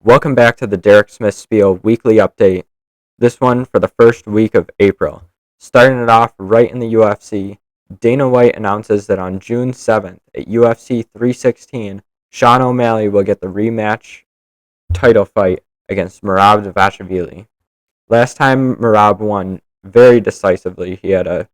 Welcome back to the Derek Smith Spiel weekly update. This one for the first week of April. Starting it off right in the UFC, Dana White announces that on June 7th at UFC 316, Sean O'Malley will get the rematch title fight against Merab Dvalishvili. Last time Merab won very decisively. He had a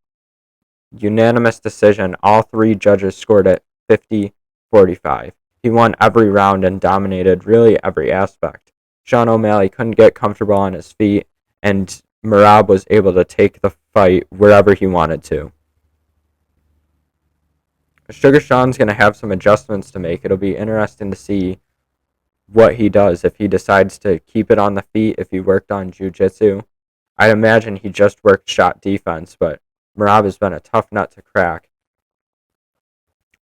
unanimous decision. All three judges scored it 50-45. He won every round and dominated really every aspect. Sean O'Malley couldn't get comfortable on his feet, and Merab was able to take the fight wherever he wanted to. Sugar Sean's going to have some adjustments to make. It'll be interesting to see what he does, if he decides to keep it on the feet, if he worked on jiu-jitsu. I'd imagine he just worked shot defense, but Merab has been a tough nut to crack.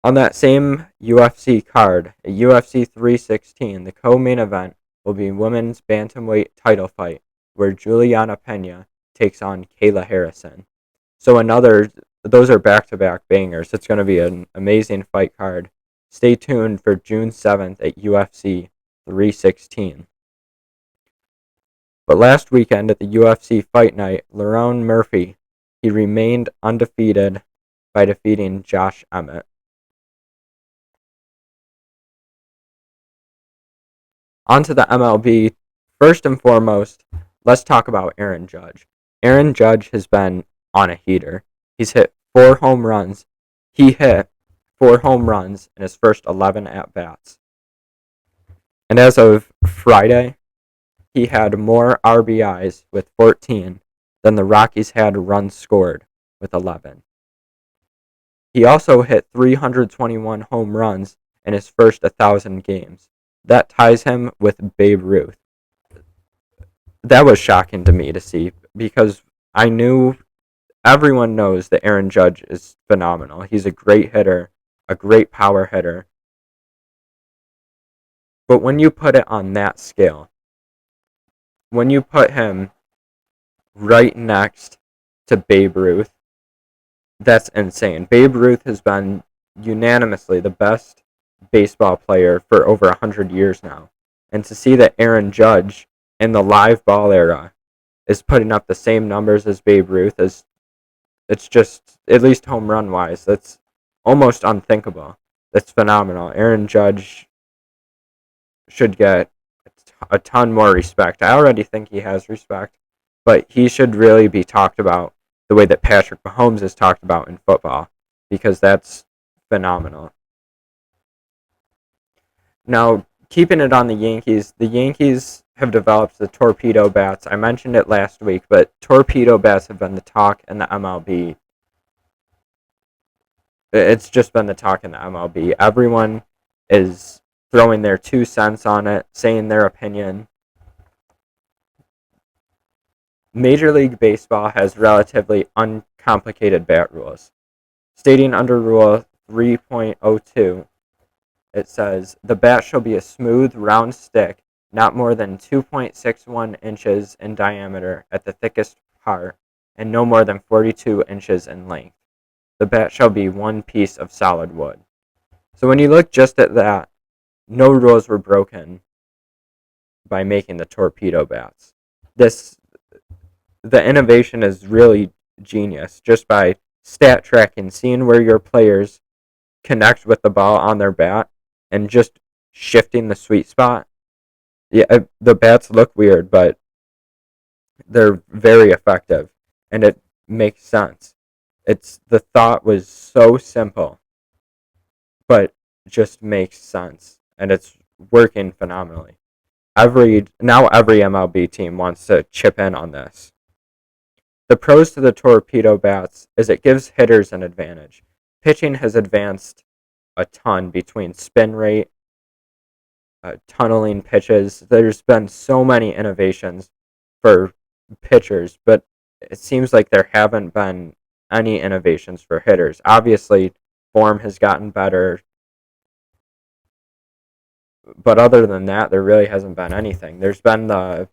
On that same UFC card, at UFC 316, the co-main event will be women's bantamweight title fight, where Juliana Pena takes on Kayla Harrison. So those are back-to-back bangers. It's going to be an amazing fight card. Stay tuned for June 7th at UFC 316. But last weekend at the UFC Fight Night, Lerone Murphy, he remained undefeated by defeating Josh Emmett. On to the MLB. First and foremost, let's talk about Aaron Judge. Aaron Judge has been on a heater. He's hit 4 home runs. He hit 4 home runs in his first 11 at-bats. And as of Friday, he had more RBIs with 14 than the Rockies had runs scored with 11. He also hit 321 home runs in his first 1,000 games. That ties him with Babe Ruth. That was shocking to me to see, because everyone knows that Aaron Judge is phenomenal. He's a great hitter, a great power hitter. But when you put it on that scale, when you put him right next to Babe Ruth, that's insane. Babe Ruth has been unanimously the best baseball player for over 100 years now. And to see that Aaron Judge in the live ball era is putting up the same numbers as Babe Ruth, it's just, at least home run wise, that's almost unthinkable. That's phenomenal. Aaron Judge should get a ton more respect. I already think he has respect, but he should really be talked about the way that Patrick Mahomes is talked about in football, because that's phenomenal. Now, keeping it on the Yankees have developed the torpedo bats. I mentioned it last week, but torpedo bats have been the talk in the MLB. It's just been the talk in the MLB. Everyone is throwing their 2 cents on it, saying their opinion. Major League Baseball has relatively uncomplicated bat rules. Stating under Rule 3.02, it says, the bat shall be a smooth, round stick, not more than 2.61 inches in diameter at the thickest part, and no more than 42 inches in length. The bat shall be one piece of solid wood. So when you look just at that, no rules were broken by making the torpedo bats. The innovation is really genius, just by stat tracking, seeing where your players connect with the ball on their bat, and just shifting the sweet spot. Yeah, the bats look weird, but they're very effective, and it makes sense. The thought was so simple, but just makes sense, and it's working phenomenally. Every MLB team wants to chip in on this. The pros to the torpedo bats is it gives hitters an advantage. Pitching has advanced a ton between spin rate, tunneling pitches. There's been so many innovations for pitchers, but it seems like there haven't been any innovations for hitters. Obviously, form has gotten better, but other than that, there really hasn't been anything. There's been the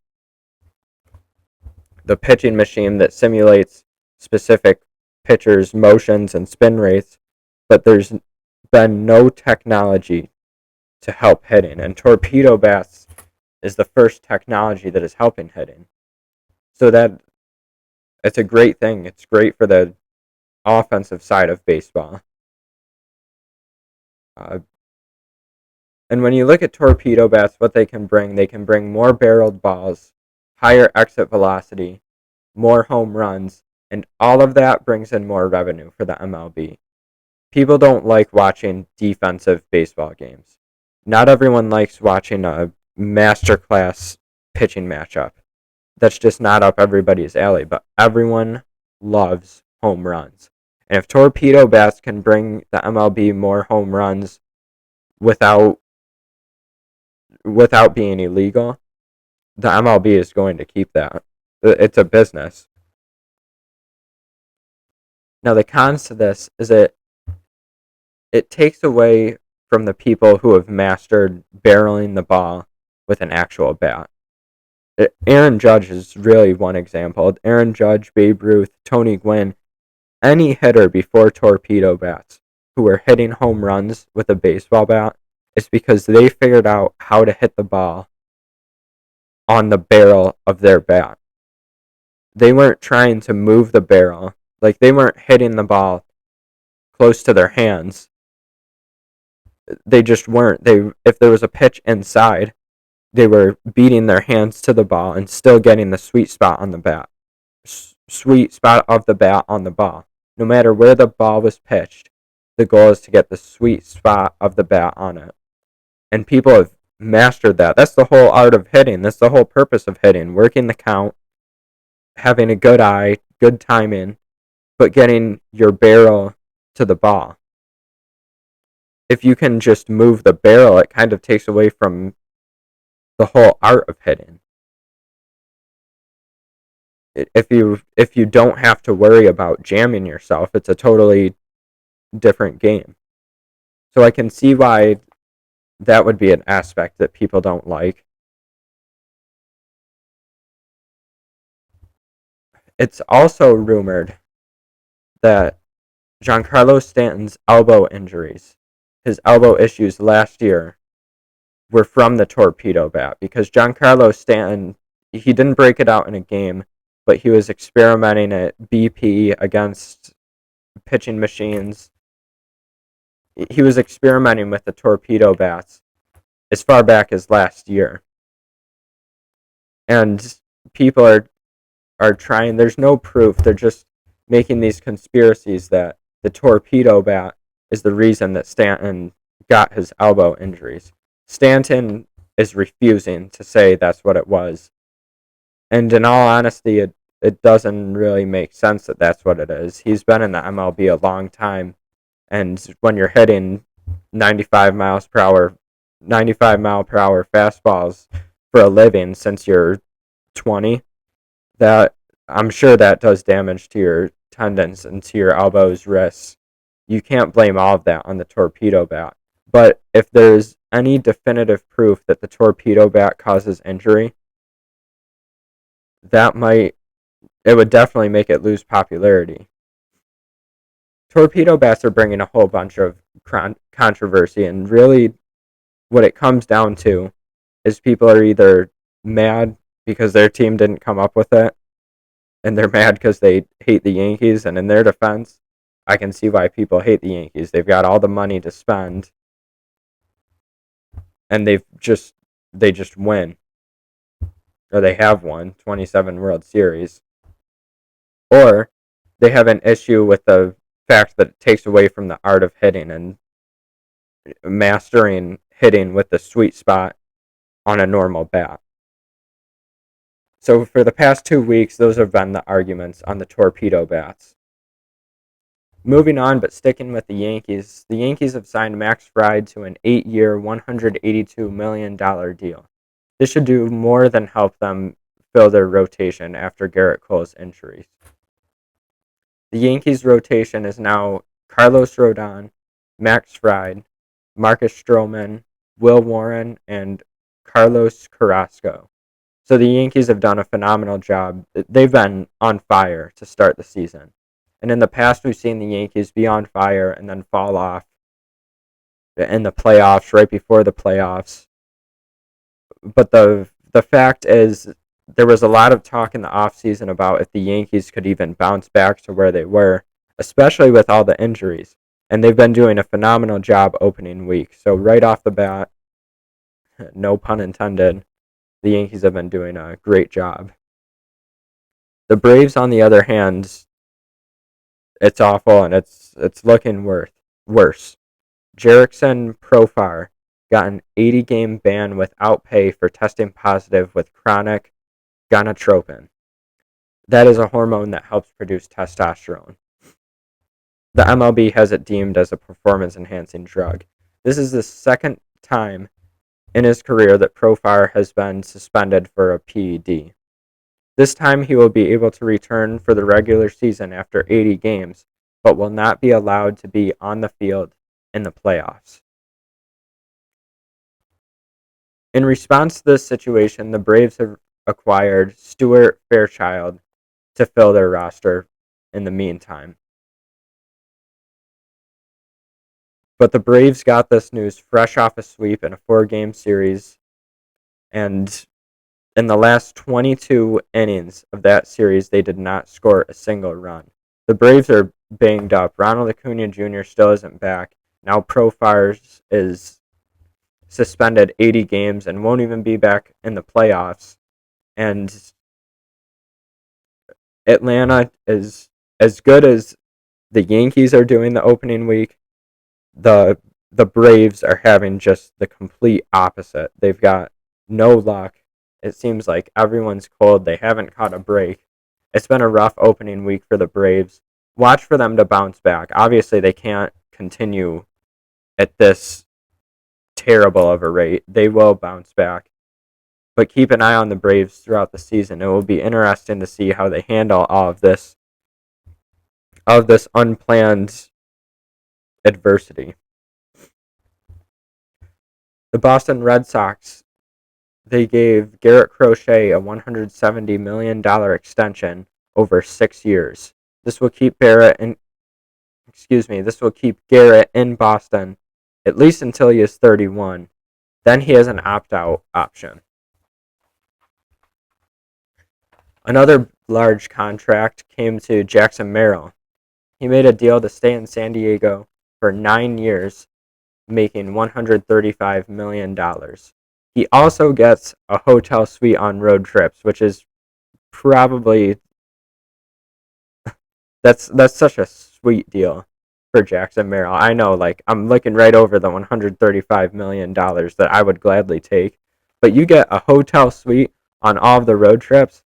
pitching machine that simulates specific pitchers' motions and spin rates, but there's been no technology to help hitting. And torpedo bats is the first technology that is helping hitting. So that it's a great thing. It's great for the offensive side of baseball. Uh, and when you look at torpedo bats, what they can bring more barreled balls, higher exit velocity, more home runs, and all of that brings in more revenue for the MLB. People don't like watching defensive baseball games. Not everyone likes watching a masterclass pitching matchup. That's just not up everybody's alley, but everyone loves home runs. And if torpedo bats can bring the MLB more home runs without being illegal, the MLB is going to keep that. It's a business. Now the cons to this is it takes away from the people who have mastered barreling the ball with an actual bat. Aaron Judge is really one example. Aaron Judge, Babe Ruth, Tony Gwynn, any hitter before torpedo bats who were hitting home runs with a baseball bat, it's because they figured out how to hit the ball on the barrel of their bat. They weren't trying to move the barrel. Like, they weren't hitting the ball close to their hands. They just weren't. If there was a pitch inside, they were beating their hands to the ball and still getting the sweet spot on the bat. Sweet spot of the bat on the ball. No matter where the ball was pitched, the goal is to get the sweet spot of the bat on it. And people have mastered that. That's the whole art of hitting. That's the whole purpose of hitting. Working the count, having a good eye, good timing, but getting your barrel to the ball. If you can just move the barrel, it kind of takes away from the whole art of hitting. If you don't have to worry about jamming yourself, it's a totally different game. So I can see why that would be an aspect that people don't like. It's also rumored that Giancarlo Stanton's elbow injuries, his elbow issues last year, were from the torpedo bat, because Giancarlo Stanton, he didn't break it out in a game, but he was experimenting at BP against pitching machines. He was experimenting with the torpedo bats as far back as last year. And people are trying, there's no proof, they're just making these conspiracies that the torpedo bat is the reason that Stanton got his elbow injuries. Stanton is refusing to say that's what it was. And in all honesty, it doesn't really make sense that that's what it is. He's been in the MLB a long time, and when you're hitting 95 mile per hour fastballs for a living since you're 20, that I'm sure that does damage to your tendons and to your elbows, wrists. You can't blame all of that on the torpedo bat. But if there's any definitive proof that the torpedo bat causes injury, it would definitely make it lose popularity. Torpedo bats are bringing a whole bunch of controversy, and really what it comes down to is people are either mad because their team didn't come up with it, and they're mad because they hate the Yankees, and in their defense, I can see why people hate the Yankees. They've got all the money to spend, and they just win. Or they have won 27 World Series. Or they have an issue with the fact that it takes away from the art of hitting and mastering hitting with the sweet spot on a normal bat. So for the past 2 weeks, those have been the arguments on the torpedo bats. Moving on, but sticking with the Yankees have signed Max Fried to an 8-year, $182 million deal. This should do more than help them fill their rotation after Garrett Cole's injuries. The Yankees' rotation is now Carlos Rodon, Max Fried, Marcus Stroman, Will Warren, and Carlos Carrasco. So the Yankees have done a phenomenal job. They've been on fire to start the season. And in the past, we've seen the Yankees be on fire and then fall off in the playoffs, right before the playoffs. But the the fact is, there was a lot of talk in the offseason about if the Yankees could even bounce back to where they were, especially with all the injuries. And they've been doing a phenomenal job opening week. So right off the bat, no pun intended, the Yankees have been doing a great job. The Braves, on the other hand, it's awful and it's looking worse. Jerickson Profar got an 80-game ban without pay for testing positive with chronic gonadotropin. That is a hormone that helps produce testosterone. The MLB has it deemed as a performance-enhancing drug. This is the second time in his career that Profar has been suspended for a PED. This time he will be able to return for the regular season after 80 games, but will not be allowed to be on the field in the playoffs. In response to this situation, the Braves have acquired Stuart Fairchild to fill their roster in the meantime. But the Braves got this news fresh off a sweep in a 4-game series, and in the last 22 innings of that series, they did not score a single run. The Braves are banged up. Ronald Acuna Jr. still isn't back. Now Profar is suspended 80 games and won't even be back in the playoffs. And Atlanta is as good as the Yankees are doing the opening week. The Braves are having just the complete opposite. They've got no luck. It seems like everyone's cold. They haven't caught a break. It's been a rough opening week for the Braves. Watch for them to bounce back. Obviously, they can't continue at this terrible of a rate. They will bounce back. But keep an eye on the Braves throughout the season. It will be interesting to see how they handle all of this unplanned adversity. The Boston Red Sox, they gave Garrett Crochet a $170 million extension over 6 years. This will keep Garrett in Boston at least until he is 31. Then he has an opt-out option. Another large contract came to Jackson Merrill. He made a deal to stay in San Diego for 9 years, making $135 million. He also gets a hotel suite on road trips, which is probably that's such a sweet deal for Jackson Merrill. I know, like, I'm looking right over the $135 million that I would gladly take, but you get a hotel suite on all of the road trips.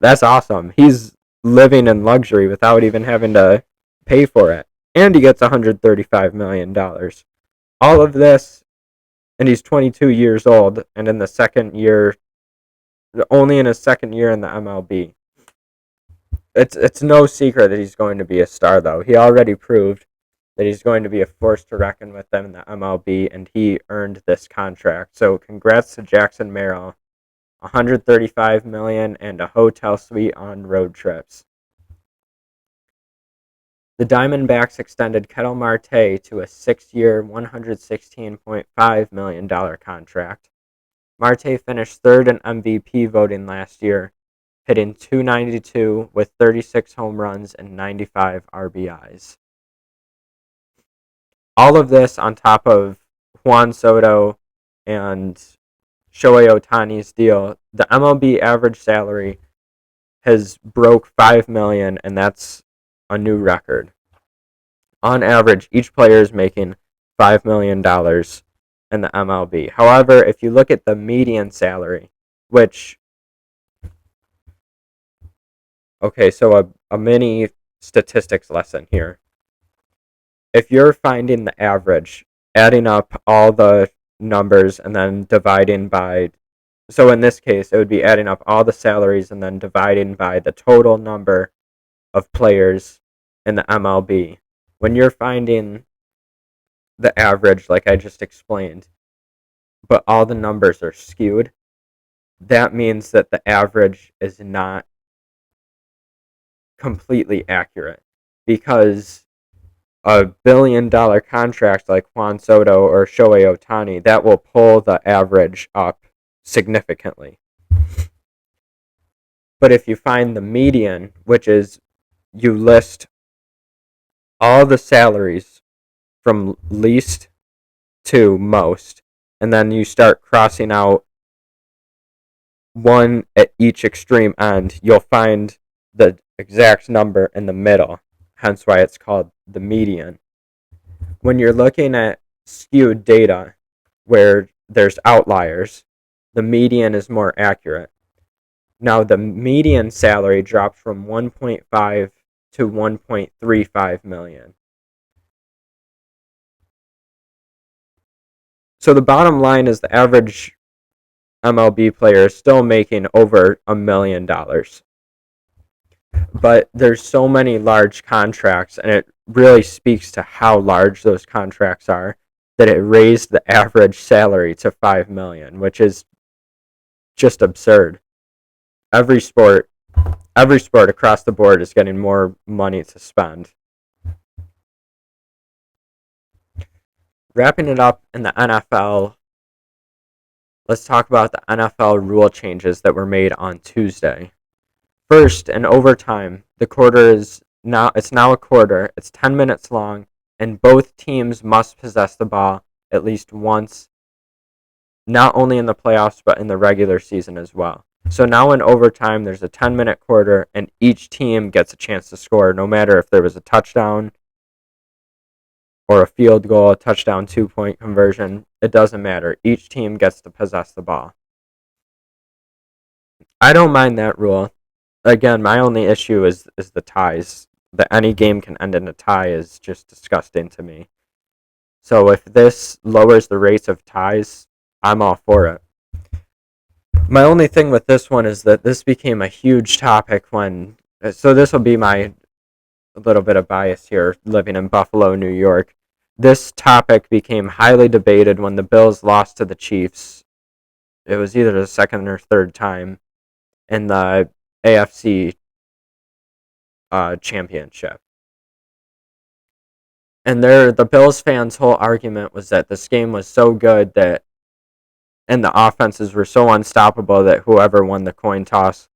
That's awesome. He's living in luxury without even having to pay for it, and he gets $135 million. All of this, and he's 22 years old, and in the second year, only in his second year in the MLB. It's no secret that he's going to be a star, though. He already proved that he's going to be a force to reckon with them in the MLB, and he earned this contract. So congrats to Jackson Merrill. $135 million and a hotel suite on road trips. The Diamondbacks extended Ketel Marte to a 6-year, $116.5 million contract. Marte finished third in MVP voting last year, hitting .292 with 36 home runs and 95 RBIs. All of this on top of Juan Soto and Shohei Ohtani's deal. The MLB average salary has broke $5 million, and that's a new record. On average, each player is making $5 million in the MLB. However, if you look at the median salary, which, okay, so a mini statistics lesson here. If you're finding the average, adding up all the numbers and then dividing by, so in this case, it would be adding up all the salaries and then dividing by the total number of players in the MLB. When you're finding the average, like I just explained, but all the numbers are skewed, that means that the average is not completely accurate, because a billion-dollar contract like Juan Soto or Shohei Ohtani, that will pull the average up significantly. But if you find the median, which is you list all the salaries from least to most, and then you start crossing out one at each extreme end, you'll find the exact number in the middle, hence why it's called the median. When you're looking at skewed data where there's outliers, the median is more accurate. Now, the median salary dropped from 1.5 to 1.35 million. So the bottom line is the average MLB player is still making over $1 million. But there's so many large contracts, and it really speaks to how large those contracts are, that it raised the average salary to 5 million, which is just absurd. Every sport across the board is getting more money to spend. Wrapping it up in the NFL, let's talk about the NFL rule changes that were made on Tuesday. First, in overtime, the quarter is now a quarter. It's 10 minutes long, and both teams must possess the ball at least once, not only in the playoffs but in the regular season as well. So now in overtime, there's a 10-minute quarter, and each team gets a chance to score, no matter if there was a touchdown or a field goal, a touchdown 2-point conversion. It doesn't matter. Each team gets to possess the ball. I don't mind that rule. Again, my only issue is the ties. That any game can end in a tie is just disgusting to me. So if this lowers the rates of ties, I'm all for it. My only thing with this one is that this became a huge topic when. So this will be my little bit of bias here, living in Buffalo, New York. This topic became highly debated when the Bills lost to the Chiefs. It was either the second or third time in the AFC championship. And the Bills fans' whole argument was that this game was so good that, and the offenses were so unstoppable that whoever won the coin toss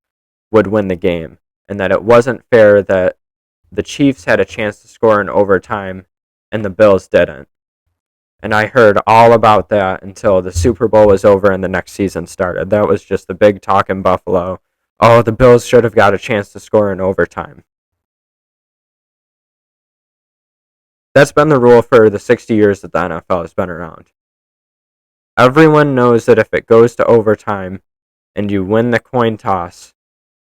would win the game, and that it wasn't fair that the Chiefs had a chance to score in overtime and the Bills didn't. And I heard all about that until the Super Bowl was over and the next season started. That was just the big talk in Buffalo. Oh, the Bills should have got a chance to score in overtime. That's been the rule for the 60 years that the NFL has been around. Everyone knows that if it goes to overtime and you win the coin toss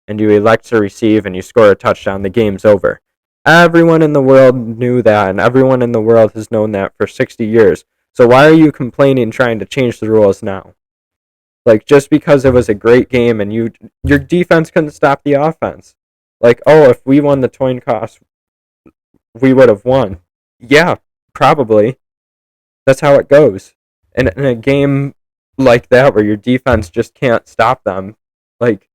and you elect to receive and you score a touchdown, the game's over. Everyone in the world knew that, and everyone in the world has known that for 60 years. So why are you complaining trying to change the rules now? Like, just because it was a great game and your defense couldn't stop the offense. Like, oh, if we won the coin toss, we would have won. Yeah, probably. That's how it goes. And in a game like that where your defense just can't stop them, like,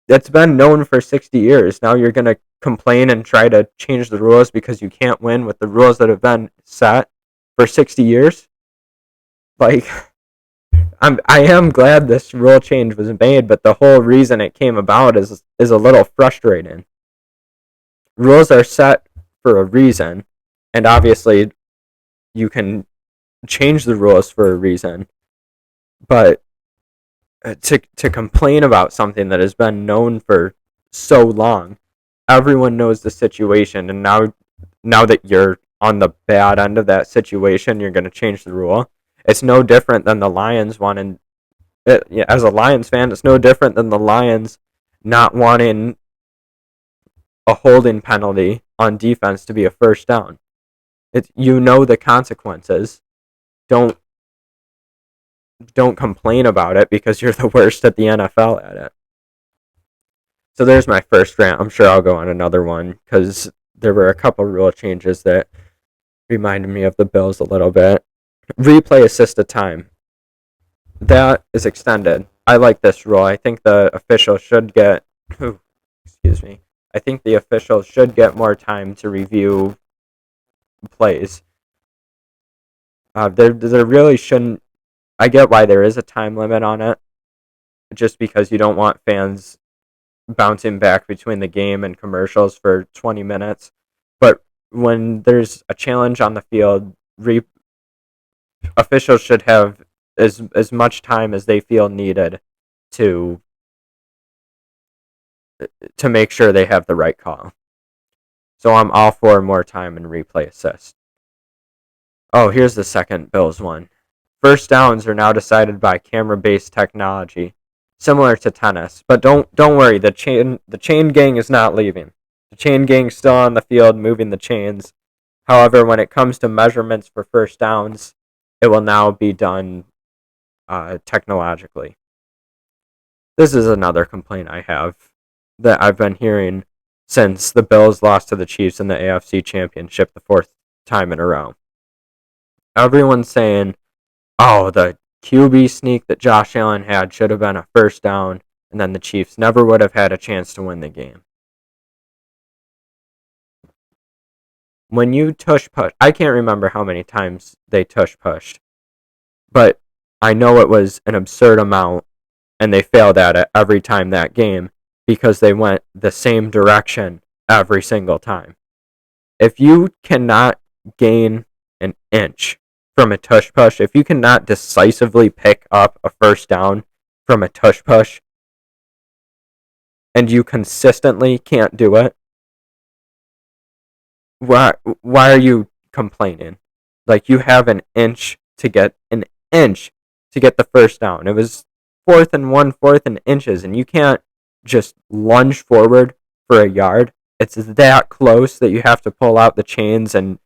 that's been known for 60 years. Now you're going to complain and try to change the rules because you can't win with the rules that have been set for 60 years? Like, I am glad this rule change was made, but the whole reason it came about is a little frustrating. Rules are set for a reason, and obviously you can change the rules for a reason, but to complain about something that has been known for so long, everyone knows the situation, and now that you're on the bad end of that situation, you're going to change the rule. It's no different than the Lions wanting. As a Lions fan, it's no different than the Lions not wanting a holding penalty on defense to be a first down. You know the consequences. Don't complain about it because you're the worst at the NFL at it. So there's my first rant. I'm sure I'll go on another one because there were a couple rule changes that reminded me of the Bills a little bit. Replay assisted time. That is extended. I like this rule. I think the officials should get excuse me. I think the officials should get more time to review plays. There really shouldn't. I get why there is a time limit on it, just because you don't want fans bouncing back between the game and commercials for 20 minutes. But when there's a challenge on the field, officials should have as much time as they feel needed to make sure they have the right call. So I'm all for more time and replay assist. Oh, here's the second Bills one. First downs are now decided by camera-based technology, similar to tennis. But don't worry, the chain gang is not leaving. The chain gang's still on the field moving the chains. However, when it comes to measurements for first downs, it will now be done technologically. This is another complaint I have that I've been hearing since the Bills lost to the Chiefs in the AFC Championship the fourth time in a row. Everyone's saying, oh, the QB sneak that Josh Allen had should have been a first down, and then the Chiefs never would have had a chance to win the game. When you tush push, I can't remember how many times they tush pushed, but I know it was an absurd amount, and they failed at it every time that game because they went the same direction every single time. If you cannot gain an inch from a tush push, if you cannot decisively pick up a first down from a tush push, and you consistently can't do it, why are you complaining? Like, you have an inch to get the first down. It was 4th and 1, 4th and inches, and you can't just lunge forward for a yard. It's that close that you have to pull out the chains and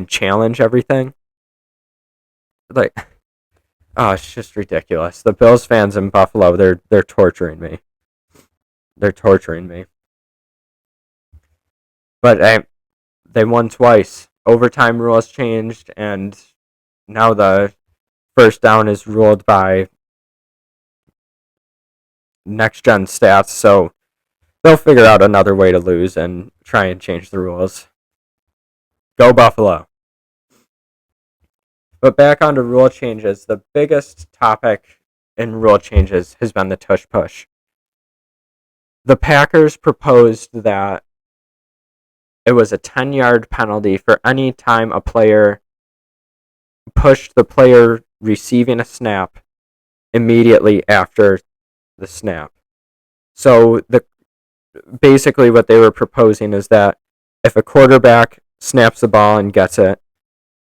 challenge everything. Like, oh, it's just ridiculous. The Bills fans in Buffalo, they're torturing me. They're torturing me. But they won twice. Overtime rules changed, and now the first down is ruled by next-gen stats, so they'll figure out another way to lose and try and change the rules. Go Buffalo. But back onto rule changes, the biggest topic in rule changes has been the tush push. The Packers proposed that it was a 10-yard penalty for any time a player pushed the player receiving a snap immediately after the snap. So basically what they were proposing is that if a quarterback snaps the ball and gets it,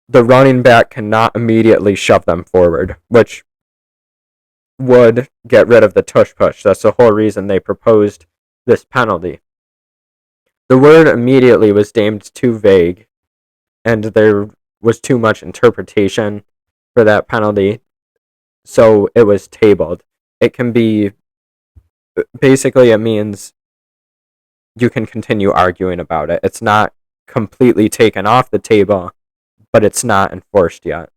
the running back cannot immediately shove them forward, which would get rid of the tush push. That's the whole reason they proposed this penalty. The word immediately was deemed too vague, and there was too much interpretation for that penalty, so it was tabled. It can be, basically it means you can continue arguing about it. It's not completely taken off the table, but it's not enforced yet.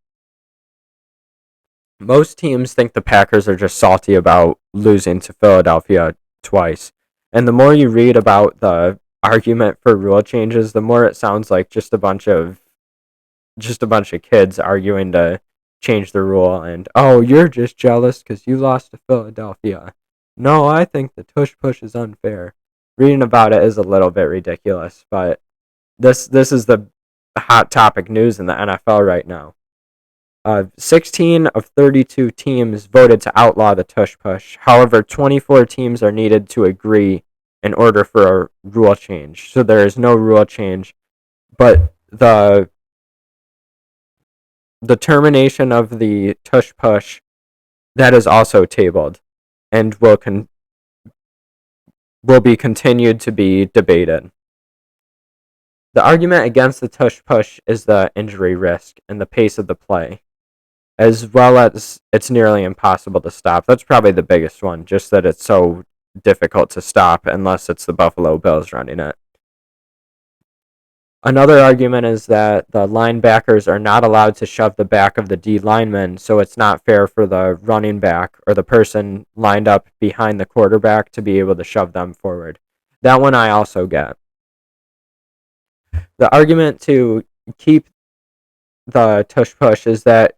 Most teams think the Packers are just salty about losing to Philadelphia twice. And the more you read about the argument for rule changes, the more it sounds like just a bunch of kids arguing to change the rule, and oh, you're just jealous because you lost to Philadelphia. No, I think the tush push is unfair. Reading about it is a little bit ridiculous, but this is the hot topic news in the NFL right now. 16 of 32 teams voted to outlaw the tush push. However, 24 teams are needed to agree in order for a rule change. So there is no rule change, but the termination of the tush push, that is also tabled and will be continued to be debated. The argument against the tush push is the injury risk and the pace of the play, as well as it's nearly impossible to stop. That's probably the biggest one, just that it's so difficult to stop unless it's the Buffalo Bills running it. Another argument is that the linebackers are not allowed to shove the back of the D lineman, so it's not fair for the running back or the person lined up behind the quarterback to be able to shove them forward. That one I also get. The argument to keep the tush push is that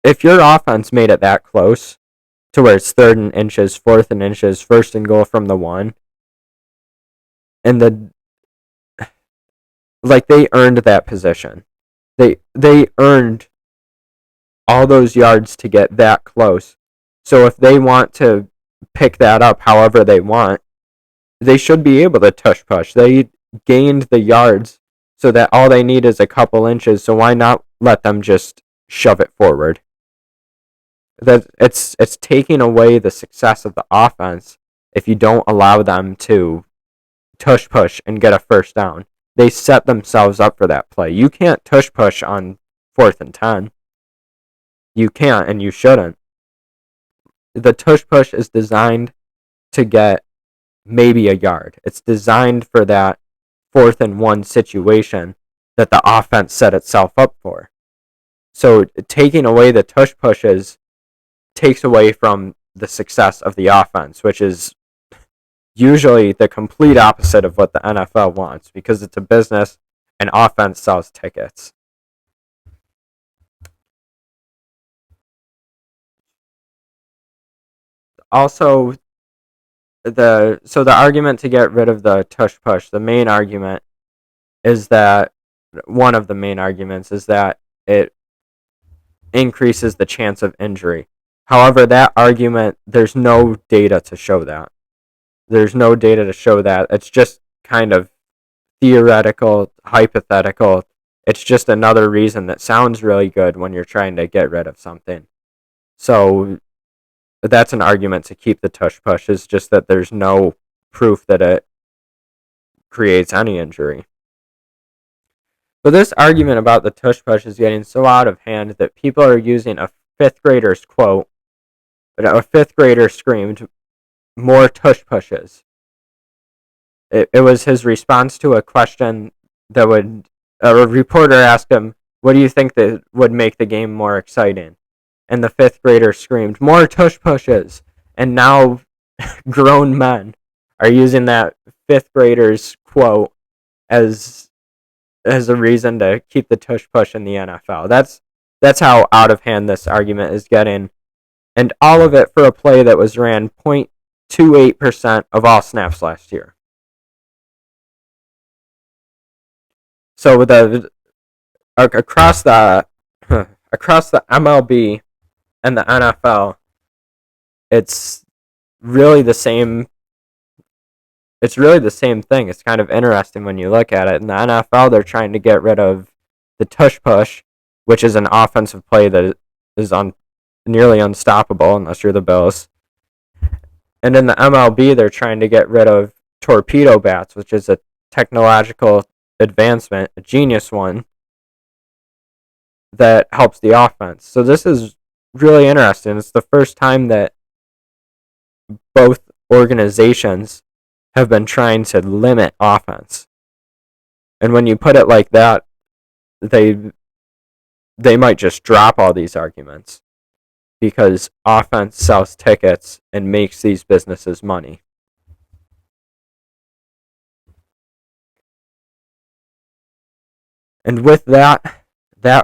if your offense made it that close to where it's 3rd and inches, 4th and inches, 1st and goal from the 1. And they earned that position. They earned all those yards to get that close. So if they want to pick that up however they want, they should be able to tush push. They gained the yards so that all they need is a couple inches, so why not let them just shove it forward? That it's taking away the success of the offense if you don't allow them to tush push and get a first down. They set themselves up for that play. You can't tush push on 4th and 10. You can't, and you shouldn't. The tush push is designed to get maybe a yard. It's designed for that 4th and 1 situation that the offense set itself up for. So taking away the tush pushes takes away from the success of the offense, which is usually the complete opposite of what the NFL wants, because it's a business and offense sells tickets. Also, the argument to get rid of the tush push, the main argument is that one of the main arguments is that it increases the chance of injury. However, that argument, there's no data to show that. There's no data to show that. It's just kind of theoretical, hypothetical. It's just another reason that sounds really good when you're trying to get rid of something. So that's an argument to keep the tush push, is just that there's no proof that it creates any injury. But this argument about the tush push is getting so out of hand that people are using a 5th grader's quote. A 5th grader screamed, "More tush pushes." It was his response to a question that a reporter asked him, "What do you think that would make the game more exciting?" And the 5th grader screamed, "More tush pushes." And now grown men are using that 5th grader's quote as a reason to keep the tush push in the NFL. That's how out of hand this argument is getting. And all of it for a play that was ran 0.28% of all snaps last year. So across the MLB and the NFL, it's really the same. It's really the same thing. It's kind of interesting when you look at it. In the NFL, they're trying to get rid of the tush push, which is an offensive play that is nearly unstoppable unless you're the Bills. And in the MLB, they're trying to get rid of torpedo bats, which is a technological advancement, a genius one, that helps the offense. So this is really interesting. It's the first time that both organizations have been trying to limit offense. And when you put it like that, they might just drop all these arguments, because offense sells tickets and makes these businesses money. And with that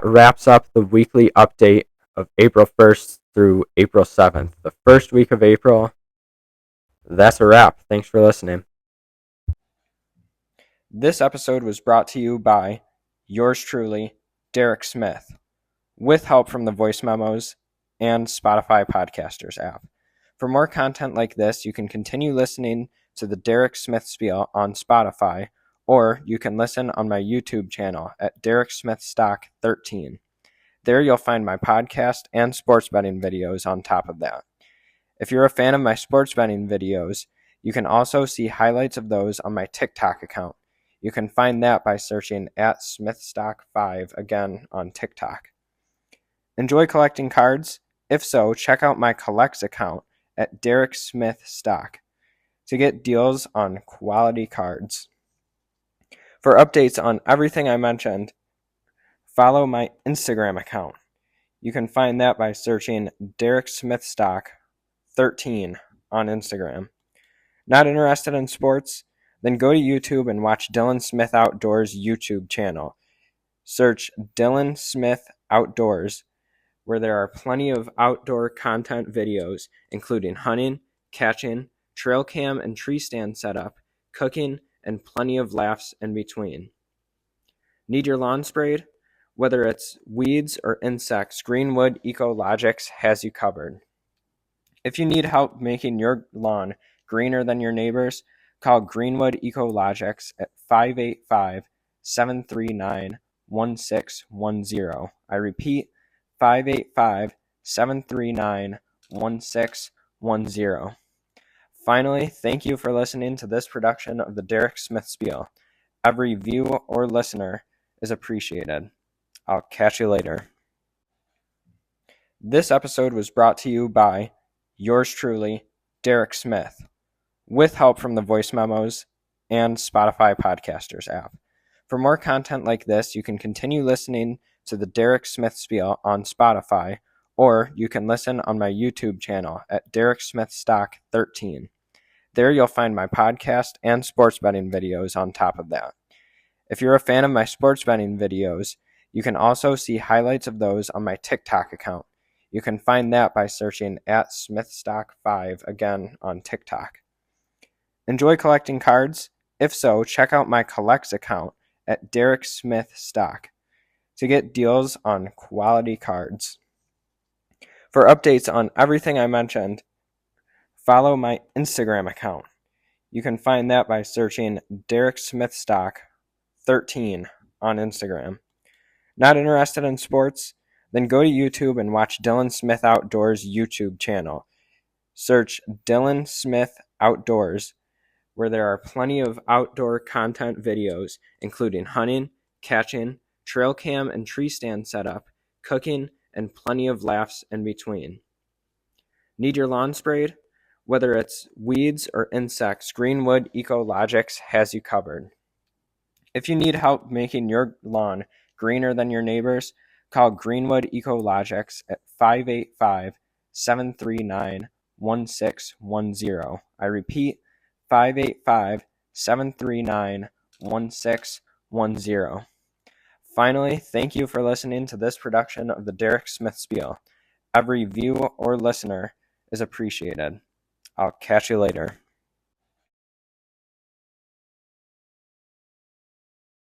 wraps up the weekly update of April 1st through April 7th. The first week of April. That's a wrap. Thanks for listening. This episode was brought to you by yours truly, Derek Smith, with help from the voice memos and Spotify Podcasters app. For more content like this, you can continue listening to the Derek Smith Spiel on Spotify, or you can listen on my YouTube channel at Derek Smith Stock 13. There you'll find my podcast and sports betting videos on top of that. If you're a fan of my sports betting videos, you can also see highlights of those on my TikTok account. You can find that by searching at SmithStock5 again on TikTok. Enjoy collecting cards? If so, check out my Collects account at Derek Smith Stock to get deals on quality cards. For updates on everything I mentioned, follow my Instagram account. You can find that by searching Derek Smith Stock 13 on Instagram. Not interested in sports? Then go to YouTube and watch Dylan Smith Outdoors YouTube channel. Search Dylan Smith Outdoors. where there are plenty of outdoor content videos, including hunting, catching, trail cam and tree stand setup, cooking, and plenty of laughs in between. Need your lawn sprayed? Whether it's weeds or insects, Greenwood Ecologics has you covered. If you need help making your lawn greener than your neighbors, call Greenwood Ecologics at 585-739-1610. I repeat, 585-739-1610. Finally, thank you for listening to this production of the Derek Smith Spiel. Every view or listener is appreciated. I'll catch you later. This episode was brought to you by yours truly, Derek Smith, with help from the voice memos and Spotify Podcasters app. For more content like this, you can continue listening to the Derek Smith Spiel on Spotify, or you can listen on my YouTube channel at Derek Smith Stock 13. There you'll find my podcast and sports betting videos on top of that. If you're a fan of my sports betting videos, you can also see highlights of those on my TikTok account. You can find that by searching at SmithStock5 again on TikTok. Enjoy collecting cards? If so, check out my Collects account at Derek Smith Stock to get deals on quality cards. For updates on everything I mentioned, follow my Instagram account. You can find that by searching Derek Smith Stock 13 on Instagram. Not interested in sports? Then go to YouTube and watch Dylan Smith Outdoors YouTube channel. Search Dylan Smith Outdoors, where there are plenty of outdoor content videos, including hunting, catching, trail cam and tree stand setup, cooking, and plenty of laughs in between. Need your lawn sprayed? Whether it's weeds or insects, Greenwood Ecologics has you covered. If you need help making your lawn greener than your neighbors, call Greenwood Ecologics at 585-739-1610. I repeat, 585-739-1610. Finally, thank you for listening to this production of the Derek Smith Spiel. Every view or listener is appreciated. I'll catch you later.